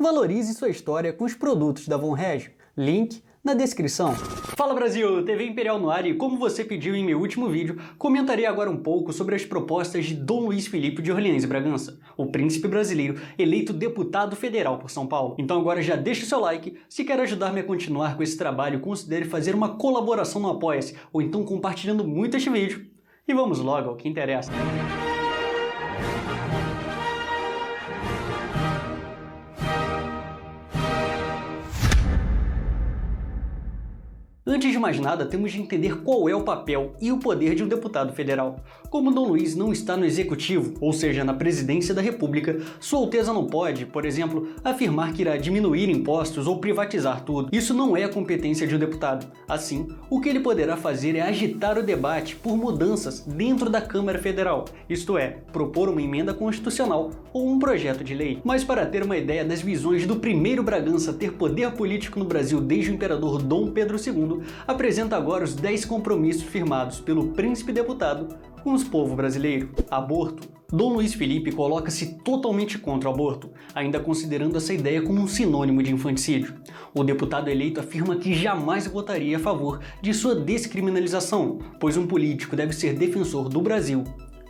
Valorize sua história com os produtos da Von Regio. Link na descrição. Fala Brasil, TV Imperial no ar, e como você pediu em meu último vídeo, comentarei agora um pouco sobre as propostas de Dom Luiz Felipe de Orleans e Bragança, o príncipe brasileiro eleito deputado federal por São Paulo. Então agora já deixa o seu like, se quer ajudar-me a continuar com esse trabalho, considere fazer uma colaboração no Apoia-se, ou então compartilhando muito este vídeo. E vamos logo ao que interessa. Antes de mais nada, temos de entender qual é o papel e o poder de um deputado federal. Como Dom Luiz não está no executivo, ou seja, na presidência da República, Sua Alteza não pode, por exemplo, afirmar que irá diminuir impostos ou privatizar tudo. Isso não é a competência de um deputado. Assim, o que ele poderá fazer é agitar o debate por mudanças dentro da Câmara Federal, isto é, propor uma emenda constitucional ou um projeto de lei. Mas para ter uma ideia das visões do primeiro Bragança ter poder político no Brasil desde o imperador Dom Pedro II, apresenta agora os 10 compromissos firmados pelo príncipe deputado com o povo brasileiro. Aborto. Dom Luiz Felipe coloca-se totalmente contra o aborto, ainda considerando essa ideia como um sinônimo de infanticídio. O deputado eleito afirma que jamais votaria a favor de sua descriminalização, pois um político deve ser defensor do Brasil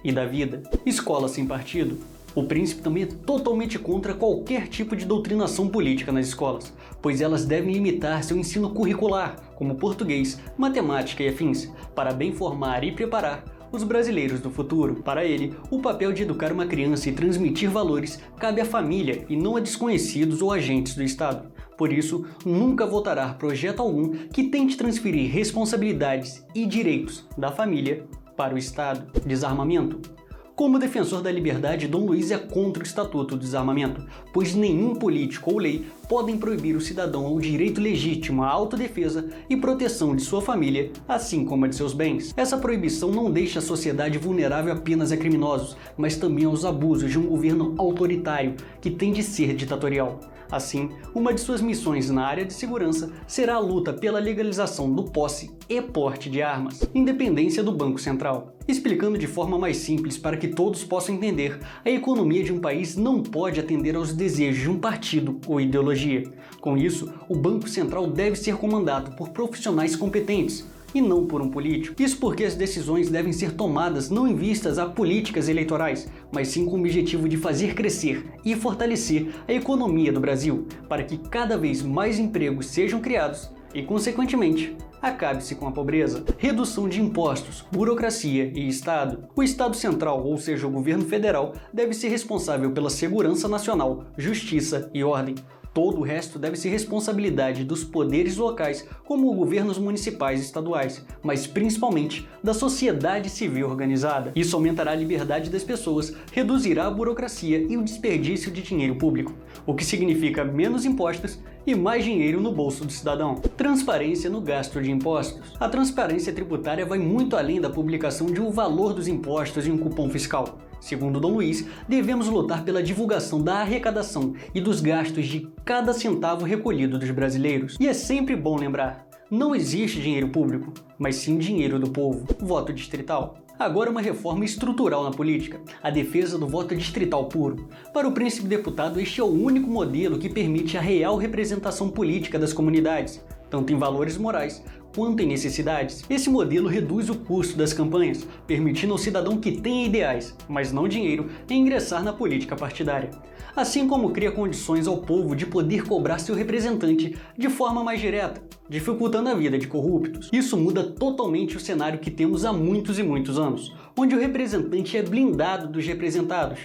e da vida. Escola sem partido. O príncipe também é totalmente contra qualquer tipo de doutrinação política nas escolas, pois elas devem limitar seu ensino curricular, como português, matemática e afins, para bem formar e preparar os brasileiros do futuro. Para ele, o papel de educar uma criança e transmitir valores cabe à família e não a desconhecidos ou agentes do Estado. Por isso, nunca votará projeto algum que tente transferir responsabilidades e direitos da família para o Estado. Desarmamento. Como defensor da liberdade, Dom Luiz é contra o Estatuto do Desarmamento, pois nenhum político ou lei podem proibir o cidadão o direito legítimo à autodefesa e proteção de sua família, assim como a de seus bens. Essa proibição não deixa a sociedade vulnerável apenas a criminosos, mas também aos abusos de um governo autoritário que tem de ser ditatorial. Assim, uma de suas missões na área de segurança será a luta pela legalização do posse e porte de armas, independência do Banco Central. Explicando de forma mais simples para que todos possam entender, a economia de um país não pode atender aos desejos de um partido ou ideologia. Com isso, o Banco Central deve ser comandado por profissionais competentes, e não por um político. Isso porque as decisões devem ser tomadas não em vistas a políticas eleitorais, mas sim com o objetivo de fazer crescer e fortalecer a economia do Brasil, para que cada vez mais empregos sejam criados e, consequentemente, acabe-se com a pobreza. Redução de impostos, burocracia e Estado. O Estado Central, ou seja, o governo federal, deve ser responsável pela segurança nacional, justiça e ordem. Todo o resto deve ser responsabilidade dos poderes locais, como governos municipais e estaduais, mas principalmente da sociedade civil organizada. Isso aumentará a liberdade das pessoas, reduzirá a burocracia e o desperdício de dinheiro público, o que significa menos impostos e mais dinheiro no bolso do cidadão. Transparência no gasto de impostos. A transparência tributária vai muito além da publicação de um valor dos impostos em um cupom fiscal. Segundo Dom Luiz, devemos lutar pela divulgação da arrecadação e dos gastos de cada centavo recolhido dos brasileiros. E é sempre bom lembrar, não existe dinheiro público, mas sim dinheiro do povo. Voto distrital. Agora uma reforma estrutural na política, a defesa do voto distrital puro. Para o príncipe deputado, este é o único modelo que permite a real representação política das comunidades, tanto em valores morais quanto em necessidades. Esse modelo reduz o custo das campanhas, permitindo ao cidadão que tenha ideais, mas não dinheiro, ingressar na política partidária. Assim como cria condições ao povo de poder cobrar seu representante de forma mais direta, dificultando a vida de corruptos. Isso muda totalmente o cenário que temos há muitos e muitos anos, onde o representante é blindado dos representados,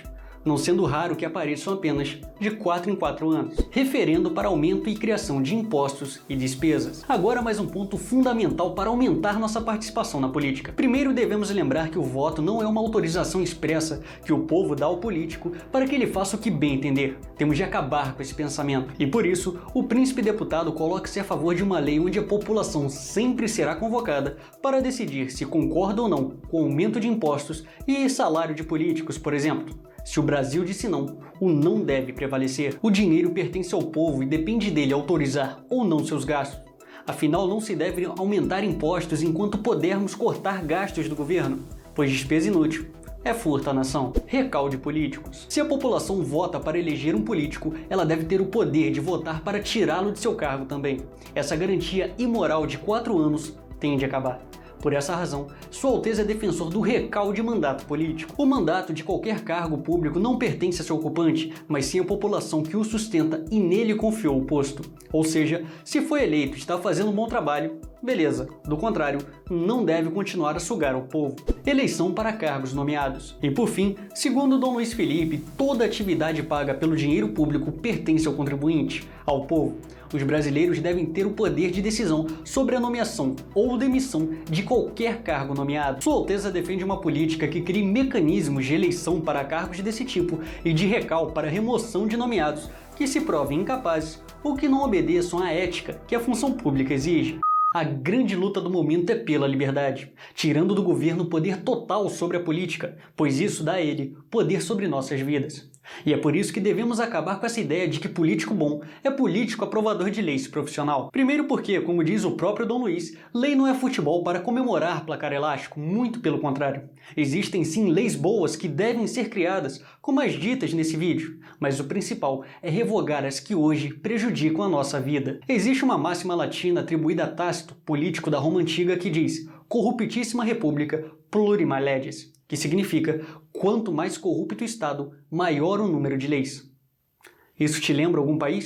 não sendo raro que apareçam apenas de 4 em 4 anos. Referendo para aumento e criação de impostos e despesas. Agora mais um ponto fundamental para aumentar nossa participação na política. Primeiro devemos lembrar que o voto não é uma autorização expressa que o povo dá ao político para que ele faça o que bem entender. Temos de acabar com esse pensamento. E por isso, o príncipe deputado coloca-se a favor de uma lei onde a população sempre será convocada para decidir se concorda ou não com o aumento de impostos e salário de políticos, por exemplo. Se o Brasil disse não, o não deve prevalecer. O dinheiro pertence ao povo e depende dele autorizar ou não seus gastos. Afinal, não se deve aumentar impostos enquanto pudermos cortar gastos do governo, pois despesa inútil é furto à nação. Recalde políticos. Se a população vota para eleger um político, ela deve ter o poder de votar para tirá-lo de seu cargo também. Essa garantia imoral de 4 anos tem de acabar. Por essa razão, Sua Alteza é defensor do recalque de mandato político. O mandato de qualquer cargo público não pertence a seu ocupante, mas sim à população que o sustenta e nele confiou o posto. Ou seja, se foi eleito e está fazendo um bom trabalho, beleza. Do contrário, não deve continuar a sugar o povo. Eleição para cargos nomeados. E por fim, segundo Dom Luiz Felipe, toda atividade paga pelo dinheiro público pertence ao contribuinte, ao povo. Os brasileiros devem ter o poder de decisão sobre a nomeação ou demissão de qualquer cargo nomeado. Sua Alteza defende uma política que crie mecanismos de eleição para cargos desse tipo e de recall para remoção de nomeados que se provem incapazes ou que não obedeçam à ética que a função pública exige. A grande luta do momento é pela liberdade, tirando do governo poder total sobre a política, pois isso dá a ele poder sobre nossas vidas. E é por isso que devemos acabar com essa ideia de que político bom é político aprovador de leis profissional. Primeiro porque, como diz o próprio Dom Luiz, lei não é futebol para comemorar placar elástico, muito pelo contrário. Existem sim leis boas que devem ser criadas, como as ditas nesse vídeo, mas o principal é revogar as que hoje prejudicam a nossa vida. Existe uma máxima latina atribuída a Tácito, político da Roma Antiga, que diz corruptissima república plurima leges, que significa quanto mais corrupto o Estado, maior o número de leis. Isso te lembra algum país?